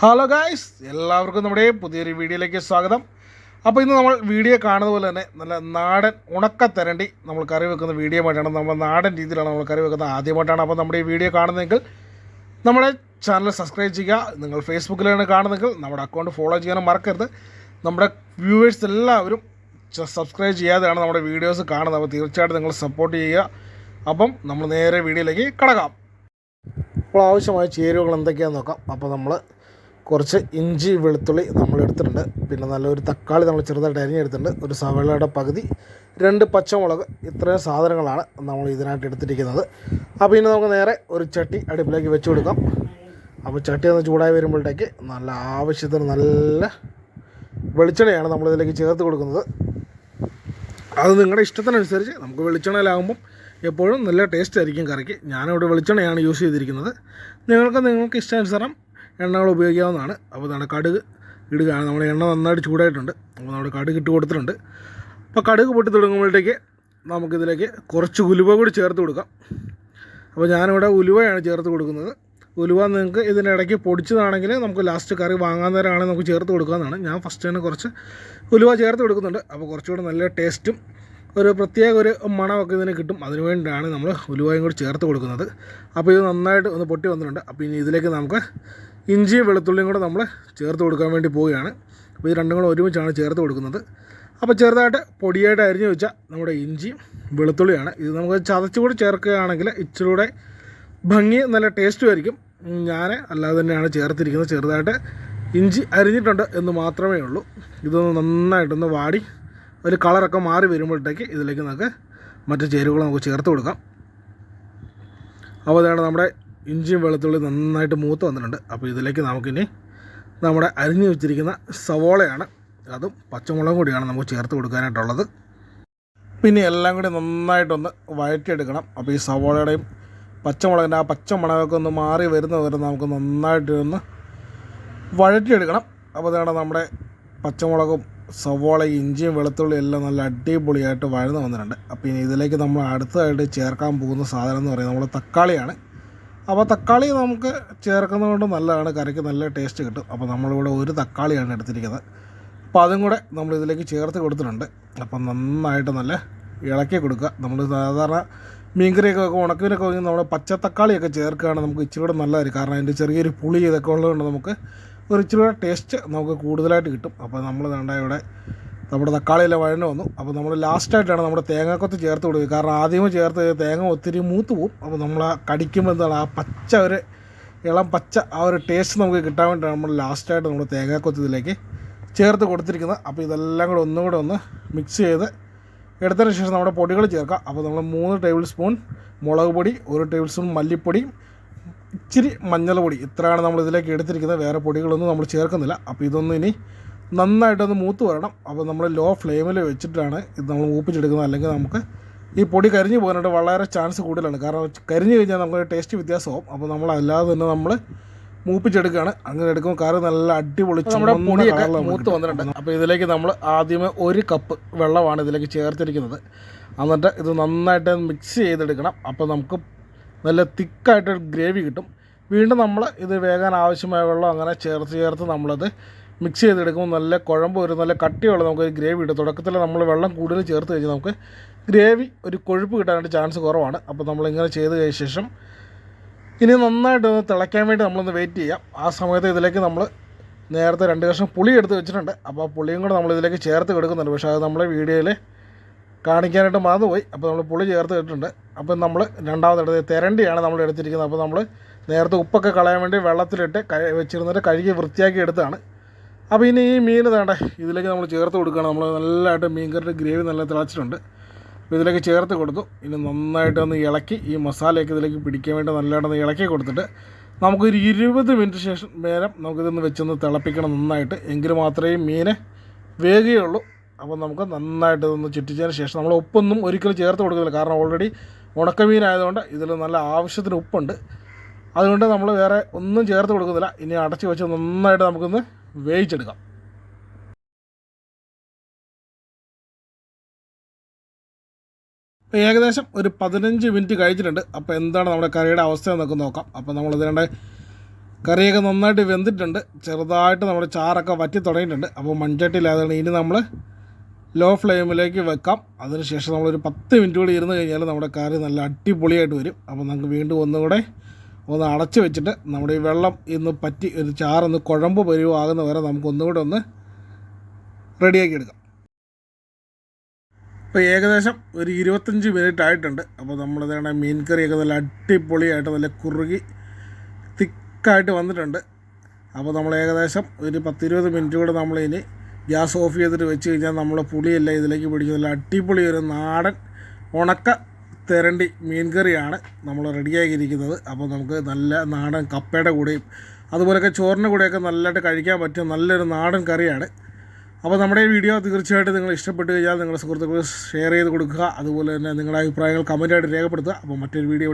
Hello guys, എല്ലാവർക്കും നമ്മുടെ പുതിയൊരു വീഡിയോയിലേക്ക് സ്വാഗതം. അപ്പോൾ ഇന്ന് നമ്മൾ വീഡിയോ കാണുന്നത് പോലെ തന്നെ നല്ല നാടൻ ഉണക്കത്തരണ്ടി നമ്മൾ കറി വെക്കുന്ന വീഡിയോ ആയിട്ടാണ്. നമ്മൾ നാടൻ രീതിയിലാണ് നമ്മൾ കറി വെക്കുന്നത് ആദ്യമായിട്ടാണ് അപ്പോൾ നമ്മുടെ ഈ വീഡിയോ കാണുന്നതെങ്കിൽ നമ്മുടെ ചാനൽ സബ്സ്ക്രൈബ് ചെയ്യുക. നിങ്ങൾ ഫേസ്ബുക്കിലാണ് കാണുന്നതെങ്കിൽ നമ്മുടെ അക്കൗണ്ട് ഫോളോ ചെയ്യാനും മറക്കരുത്. നമ്മുടെ വ്യൂവേഴ്സ് എല്ലാവരും സബ്സ്ക്രൈബ് ചെയ്യാതെയാണ് നമ്മുടെ വീഡിയോസ് കാണുന്നത്. അപ്പോൾ തീർച്ചയായിട്ടും നിങ്ങൾ സപ്പോർട്ട് ചെയ്യുക. അപ്പം നമ്മൾ നേരെ വീഡിയോയിലേക്ക് കടക്കാം. അപ്പോൾ ആവശ്യമായ ചേരുവകൾ എന്തൊക്കെയാണെന്ന് നോക്കാം. അപ്പോൾ നമ്മൾ കുറച്ച് ഇഞ്ചി വെളുത്തുള്ളി നമ്മൾ എടുത്തിട്ടുണ്ട്. പിന്നെ നല്ലൊരു തക്കാളി നമ്മൾ ചെറുതായിട്ട് അരിഞ്ഞെടുത്തിട്ടുണ്ട്. ഒരു സവാളയുടെ പകുതി, 2 പച്ചമുളക്, ഇത്രയും സാധനങ്ങളാണ് നമ്മൾ ഇതിനായിട്ട് എടുത്തിരിക്കുന്നത്. അപ്പോൾ ഇനി നമുക്ക് നേരെ ഒരു ചട്ടി അടുപ്പിലേക്ക് വെച്ച് കൊടുക്കാം. അപ്പോൾ ചട്ടി ഒന്ന് ചൂടായി വരുമ്പോഴത്തേക്ക് നല്ല ആവശ്യത്തിന് നല്ല വെളിച്ചെണ്ണയാണ് നമ്മളിതിലേക്ക് ചേർത്ത് കൊടുക്കുന്നത്. അത് നിങ്ങളുടെ ഇഷ്ടത്തിനനുസരിച്ച് നമുക്ക് വെളിച്ചെണ്ണയിലാകുമ്പം എപ്പോഴും നല്ല ടേസ്റ്റ് ആയിരിക്കും കറിക്ക്. ഞാനിവിടെ വെളിച്ചെണ്ണയാണ് യൂസ് ചെയ്തിരിക്കുന്നത്. നിങ്ങൾക്ക് ഇഷ്ടാനുസരണം എണ്ണകൾ ഉപയോഗിക്കാവുന്നതാണ്. അപ്പോൾ നമ്മുടെ കടുക് ഇടുകയാണ്. നമ്മുടെ എണ്ണ നന്നായിട്ട് ചൂടായിട്ടുണ്ട്. അപ്പോൾ നമ്മുടെ കടുക് ഇട്ട് കൊടുത്തിട്ടുണ്ട്. അപ്പോൾ കടുക് പൊട്ടി തുടങ്ങുമ്പോഴത്തേക്ക് നമുക്കിതിലേക്ക് കുറച്ച് ഉലുവ കൂടി ചേർത്ത് കൊടുക്കാം. അപ്പോൾ ഞാനിവിടെ ഉലുവയാണ് ചേർത്ത് കൊടുക്കുന്നത്. ഉലുവ നിങ്ങൾക്ക് ഇതിനിടയ്ക്ക് പൊടിച്ചതാണെങ്കിൽ നമുക്ക് ലാസ്റ്റ് കറി വാങ്ങാൻ നേരമാണെങ്കിൽ നമുക്ക് ചേർത്ത് കൊടുക്കാവുന്നതാണ്. ഞാൻ ഫസ്റ്റ് തന്നെ കുറച്ച് ഉലുവ ചേർത്ത് കൊടുക്കുന്നുണ്ട്. അപ്പോൾ കുറച്ചുകൂടെ നല്ല ടേസ്റ്റും ഒരു പ്രത്യേക ഒരു മണമൊക്കെ ഇതിന് കിട്ടും. അതിന് വേണ്ടിയാണ് നമ്മൾ ഉലുവയും കൂടി ചേർത്ത് കൊടുക്കുന്നത്. അപ്പോൾ ഇത് നന്നായിട്ട് ഒന്ന് പൊട്ടി വന്നിട്ടുണ്ട്. അപ്പോൾ ഇനി ഇതിലേക്ക് നമുക്ക് ഇഞ്ചിയും വെളുത്തുള്ളിയും കൂടെ നമ്മൾ ചേർത്ത് കൊടുക്കാൻ വേണ്ടി പോവുകയാണ്. അപ്പോൾ ഇത് രണ്ടും കൂടെ ഒരുമിച്ചാണ് ചേർത്ത് കൊടുക്കുന്നത്. അപ്പോൾ ചെറുതായിട്ട് പൊടിയായിട്ട് അരിഞ്ഞ് വെച്ചാൽ നമ്മുടെ ഇഞ്ചിയും വെളുത്തുള്ളിയാണ്. ഇത് നമുക്ക് ചതച്ചുകൂടി ചേർക്കുകയാണെങ്കിൽ ഇച്ചിരി കൂടെ ഭംഗി നല്ല ടേസ്റ്റും ആയിരിക്കും. ഞാൻ അല്ലാതെ തന്നെയാണ് ചേർത്തിരിക്കുന്നത്. ചെറുതായിട്ട് ഇഞ്ചി അരിഞ്ഞിട്ടുണ്ട് എന്ന് മാത്രമേ ഉള്ളൂ. ഇതൊന്ന് നന്നായിട്ടൊന്ന് വാടി ഒരു കളറൊക്കെ മാറി വരുമ്പോഴത്തേക്ക് ഇതിലേക്ക് നമുക്ക് മറ്റു ചേരുവകൾ നമുക്ക് ചേർത്ത് കൊടുക്കാം. അപ്പോൾ അതാണ് നമ്മുടെ ഇഞ്ചിയും വെളുത്തുള്ളി നന്നായിട്ട് മൂത്ത് വന്നിട്ടുണ്ട്. അപ്പോൾ ഇതിലേക്ക് നമുക്കിനി നമ്മുടെ അരിഞ്ഞു വെച്ചിരിക്കുന്ന സവോളയാണ്, അതും പച്ചമുളകും കൂടിയാണ് നമുക്ക് ചേർത്ത് കൊടുക്കാനായിട്ടുള്ളത്. പിന്നെ എല്ലാം കൂടി നന്നായിട്ടൊന്ന് വഴറ്റിയെടുക്കണം. അപ്പോൾ ഈ സവോളയുടെയും പച്ചമുളകിൻ്റെ ആ പച്ചമുളകൊക്കെ ഒന്ന് മാറി വരുന്നത് വരെ നമുക്ക് നന്നായിട്ടൊന്ന് വഴറ്റിയെടുക്കണം. അപ്പോൾ അതാണ് നമ്മുടെ പച്ചമുളകും സവോള, ഇഞ്ചിയും വെളുത്തുള്ളി എല്ലാം നല്ല അടിപൊളിയായിട്ട് വഴന്ന് വന്നിട്ടുണ്ട്. അപ്പോൾ ഇനി ഇതിലേക്ക് നമ്മൾ അടുത്തതായിട്ട് ചേർക്കാൻ പോകുന്ന സാധനം എന്ന് പറയുന്നത് നമ്മൾ തക്കാളിയാണ്. അപ്പോൾ തക്കാളി നമുക്ക് ചേർക്കുന്നതുകൊണ്ട് നല്ലതാണ്, കറിക്ക് നല്ല ടേസ്റ്റ് കിട്ടും. അപ്പോൾ നമ്മളിവിടെ ഒരു തക്കാളിയാണ് എടുത്തിരിക്കുന്നത്. അപ്പോൾ അതും കൂടെ നമ്മൾ ഇതിലേക്ക് ചേർത്ത് കൊടുത്തിട്ടുണ്ട്. അപ്പം നന്നായിട്ട് നല്ല ഇളക്കി കൊടുക്കുക. നമ്മൾ സാധാരണ മീൻകറിയൊക്കെ ഉണക്കിനൊക്കെ നമ്മുടെ പച്ചത്തക്കാളിയൊക്കെ ചേർക്കുകയാണെങ്കിൽ നമുക്ക് ഇച്ചിരി കൂടെ നല്ലതായിരിക്കും. കാരണം അതിൻ്റെ ചെറിയൊരു പുളി ഇതൊക്കെ ഉള്ളതുകൊണ്ട് നമുക്ക് ഒരു ഇച്ചിരി കൂടെ ടേസ്റ്റ് നമുക്ക് കൂടുതലായിട്ട് കിട്ടും. അപ്പോൾ നമ്മൾ ഇവിടെ നമ്മുടെ തക്കാളിയെല്ലാം വഴന്നു വന്നു. അപ്പോൾ നമ്മൾ ലാസ്റ്റായിട്ടാണ് നമ്മുടെ തേങ്ങാക്കൊത്ത് ചേർത്ത് കൊടുക്കുക. കാരണം ആദ്യമേ ചേർത്ത് തേങ്ങ ഒത്തിരി മൂത്ത് പോവും. അപ്പോൾ നമ്മൾ കടിക്കുമ്പോൾ എന്താണ് ആ പച്ച ഒരു ഇളം പച്ച ആ ഒരു ടേസ്റ്റ് നമുക്ക് കിട്ടാൻ വേണ്ടിയിട്ടാണ് നമ്മൾ ലാസ്റ്റായിട്ട് നമ്മൾ തേങ്ങാക്കൊത്ത് ഇതിലേക്ക് ചേർത്ത് കൊടുത്തിരിക്കുന്നത്. അപ്പോൾ ഇതെല്ലാം കൂടെ ഒന്നുകൂടെ ഒന്ന് മിക്സ് ചെയ്ത് എടുത്തതിന് ശേഷം നമ്മുടെ പൊടികൾ ചേർക്കാം. അപ്പോൾ നമ്മൾ 3 ടേബിൾ സ്പൂൺ മുളക് പൊടി, 1 ടേബിൾ സ്പൂൺ മല്ലിപ്പൊടി, ഇച്ചിരി മഞ്ഞൾപ്പൊടി, ഇത്രയാണ് നമ്മൾ ഇതിലേക്ക് എടുത്തിരിക്കുന്നത്. വേറെ പൊടികളൊന്നും നമ്മൾ ചേർക്കുന്നില്ല. അപ്പോൾ ഇതൊന്നും ഇനി നന്നായിട്ടൊന്ന് മൂത്ത് വരണം. അപ്പോൾ നമ്മൾ ലോ ഫ്ലെയിമിൽ വെച്ചിട്ടാണ് ഇത് നമ്മൾ മൂപ്പിച്ചെടുക്കുന്നത്. അല്ലെങ്കിൽ നമുക്ക് ഈ പൊടി കരിഞ്ഞു പോകാനായിട്ട് വളരെ ചാൻസ് കൂടുതലാണ്. കാരണം കരിഞ്ഞു കഴിഞ്ഞാൽ നമുക്ക് ടേസ്റ്റ് വ്യത്യാസമാവും. അപ്പോൾ നമ്മൾ അല്ലാതെ തന്നെ നമ്മൾ മൂപ്പിച്ചെടുക്കുകയാണ്. അങ്ങനെ എടുക്കുമ്പോൾ കറി നല്ല അടിപൊളി നമ്മുടെ പൊടിയൊക്കെ മൂത്ത് വന്നിട്ടുണ്ട്. അപ്പോൾ ഇതിലേക്ക് നമ്മൾ ആദ്യമേ 1 കപ്പ് വെള്ളമാണ് ഇതിലേക്ക് ചേർത്തിരിക്കുന്നത്. എന്നിട്ട് ഇത് നന്നായിട്ട് മിക്സ് ചെയ്തെടുക്കണം. അപ്പോൾ നമുക്ക് നല്ല തിക്കായിട്ടൊരു ഗ്രേവി കിട്ടും. വീണ്ടും നമ്മൾ ഇത് വേകാൻ ആവശ്യമായ വെള്ളം അങ്ങനെ ചേർത്ത് നമ്മളത് മിക്സ് ചെയ്തെടുക്കുമ്പോൾ നല്ല കുഴമ്പ് ഒരു നല്ല കട്ടിയുള്ള നമുക്ക് ഗ്രേവി കിട്ടും. തുടക്കത്തിൽ നമ്മൾ വെള്ളം കൂടുതൽ ചേർത്ത് കഴിഞ്ഞാൽ നമുക്ക് ഗ്രേവി ഒരു കൊഴുപ്പ് കിട്ടാനായിട്ട് ചാൻസ് കുറവാണ്. അപ്പോൾ നമ്മളിങ്ങനെ ചെയ്ത് കഴിഞ്ഞ ശേഷം ഇനി നന്നായിട്ടൊന്ന് തിളയ്ക്കാൻ വേണ്ടി നമ്മളൊന്ന് വെയിറ്റ് ചെയ്യാം. ആ സമയത്ത് ഇതിലേക്ക് നമ്മൾ നേരത്തെ 2 കഷ്ണം പുളി എടുത്ത് വെച്ചിട്ടുണ്ട്. അപ്പോൾ ആ പുളിയും കൂടെ നമ്മളിതിലേക്ക് ചേർത്ത് കൊടുക്കുന്നുണ്ട്. പക്ഷേ അത് നമ്മളെ വീഡിയോയിൽ കാണിക്കാനായിട്ട് മറന്നുപോയി. അപ്പോൾ നമ്മൾ പുളി ചേർത്ത് ഇട്ടിട്ടുണ്ട്. അപ്പോൾ നമ്മൾ രണ്ടാമതെടുത്ത് തെരണ്ടിയാണ് നമ്മൾ എടുത്തിരിക്കുന്നത്. അപ്പോൾ നമ്മൾ നേരത്തെ ഉപ്പൊക്കെ കളയാൻ വേണ്ടി വെള്ളത്തിലിട്ട് വെച്ചിരുന്നിട്ട് കഴുകി വൃത്തിയാക്കി എടുത്താണ്. അപ്പോൾ ഇനി ഈ മീൻ വേണ്ട ഇതിലേക്ക് നമ്മൾ ചേർത്ത് കൊടുക്കുകയാണ്. നമ്മൾ നല്ലതായിട്ട് മീൻകറിയുടെ ഗ്രേവി നല്ല തിളച്ചിട്ടുണ്ട്. അപ്പോൾ ഇതിലേക്ക് ചേർത്ത് കൊടുത്തു. ഇനി നന്നായിട്ടൊന്ന് ഇളക്കി ഈ മസാലയൊക്കെ ഇതിലേക്ക് പിടിക്കാൻ വേണ്ടി നല്ലതായിട്ടൊന്ന് ഇളക്കി കൊടുത്തിട്ട് നമുക്കൊരു 20 മിനിറ്റ് ശേഷം നേരം നമുക്കിതൊന്ന് വെച്ചൊന്ന് തിളപ്പിക്കണം നന്നായിട്ട്. എങ്കിൽ മാത്രമേ മീൻ വേകുകയുള്ളൂ. അപ്പോൾ നമുക്ക് നന്നായിട്ട് ഇതൊന്ന് ചുറ്റിച്ചതിന് ശേഷം നമ്മൾ ഉപ്പൊന്നും ഒരിക്കലും ചേർത്ത് കൊടുക്കുന്നില്ല. കാരണം ഓൾറെഡി ഉണക്കമീനായതുകൊണ്ട് ഇതിൽ നല്ല ആവശ്യത്തിന് ഉപ്പുണ്ട്. അതുകൊണ്ട് നമ്മൾ വേറെ ഒന്നും ചേർത്ത് കൊടുക്കുന്നില്ല. ഇനി അടച്ച് വെച്ച് നന്നായിട്ട് നമുക്കൊന്ന് വേവിച്ചെടുക്കാം. ഏകദേശം ഒരു 15 മിനിറ്റ് കഴിച്ചിട്ടുണ്ട്. അപ്പോൾ എന്താണ് നമ്മുടെ കറിയുടെ അവസ്ഥ എന്നൊക്കെ നോക്കാം. അപ്പോൾ നമ്മളിതിൻ്റെ കറിയൊക്കെ നന്നായിട്ട് വെന്തിട്ടുണ്ട്, ചെറുതായിട്ട് നമ്മുടെ ചാറൊക്കെ വറ്റി തുടങ്ങിയിട്ടുണ്ട്. അപ്പോൾ മൺചട്ടിയിലായതാണ്. ഇനി നമ്മൾ ലോ ഫ്ലെയിമിലേക്ക് വെക്കാം. അതിനുശേഷം നമ്മളൊരു 10 മിനിറ്റ് കൂടി ഇരുന്ന് കഴിഞ്ഞാൽ നമ്മുടെ കറി നല്ല അടിപൊളിയായിട്ട് വരും. അപ്പോൾ നമുക്ക് വീണ്ടും ഒന്നുകൂടെ ഒന്ന് അടച്ച് വെച്ചിട്ട് നമ്മുടെ ഈ വെള്ളം ഇന്ന് പറ്റി ഒരു ചാറൊന്ന് കുഴമ്പ് പരുവാകുന്ന വരെ നമുക്ക് ഒന്നുകൂടെ ഒന്ന് റെഡിയാക്കി എടുക്കാം. ഇപ്പോൾ ഏകദേശം ഒരു 25 മിനിറ്റ് ആയിട്ടുണ്ട്. അപ്പോൾ നമ്മളിതേണ്ട മീൻ കറിയൊക്കെ നല്ല അടിപൊളിയായിട്ട് നല്ല കുറുകി തിക്കായിട്ട് വന്നിട്ടുണ്ട്. അപ്പോൾ നമ്മൾ ഏകദേശം ഒരു 10-20 മിനിറ്റ് കൂടെ നമ്മളിനി ഗ്യാസ് ഓഫ് ചെയ്തിട്ട് വെച്ച് കഴിഞ്ഞാൽ നമ്മുടെ പുളിയെല്ലാം ഇതിലേക്ക് പിടിച്ച് നല്ല അടിപൊളി ഒരു നാടൻ ഉണക്ക തെരണ്ടി മീൻ കറിയാണ് നമ്മൾ റെഡിയാക്കിയിരിക്കുന്നത്. അപ്പോൾ നമുക്ക് നല്ല നാടൻ കപ്പയുടെ കൂടെയും അതുപോലെയൊക്കെ ചോറിൻ്റെ കൂടെയൊക്കെ നല്ലതായിട്ട് കഴിക്കാൻ പറ്റിയ നല്ലൊരു നാടൻ കറിയാണ്. അപ്പോൾ നമ്മുടെ ഈ വീഡിയോ തീർച്ചയായിട്ടും നിങ്ങൾ ഇഷ്ടപ്പെട്ട് കഴിഞ്ഞാൽ നിങ്ങളുടെ സുഹൃത്തുക്കൾക്ക് ഷെയർ ചെയ്ത് കൊടുക്കുക. അതുപോലെ തന്നെ നിങ്ങളുടെ അഭിപ്രായങ്ങൾ കമൻറ്റായിട്ട് രേഖപ്പെടുത്തുക. അപ്പോൾ മറ്റൊരു വീഡിയോ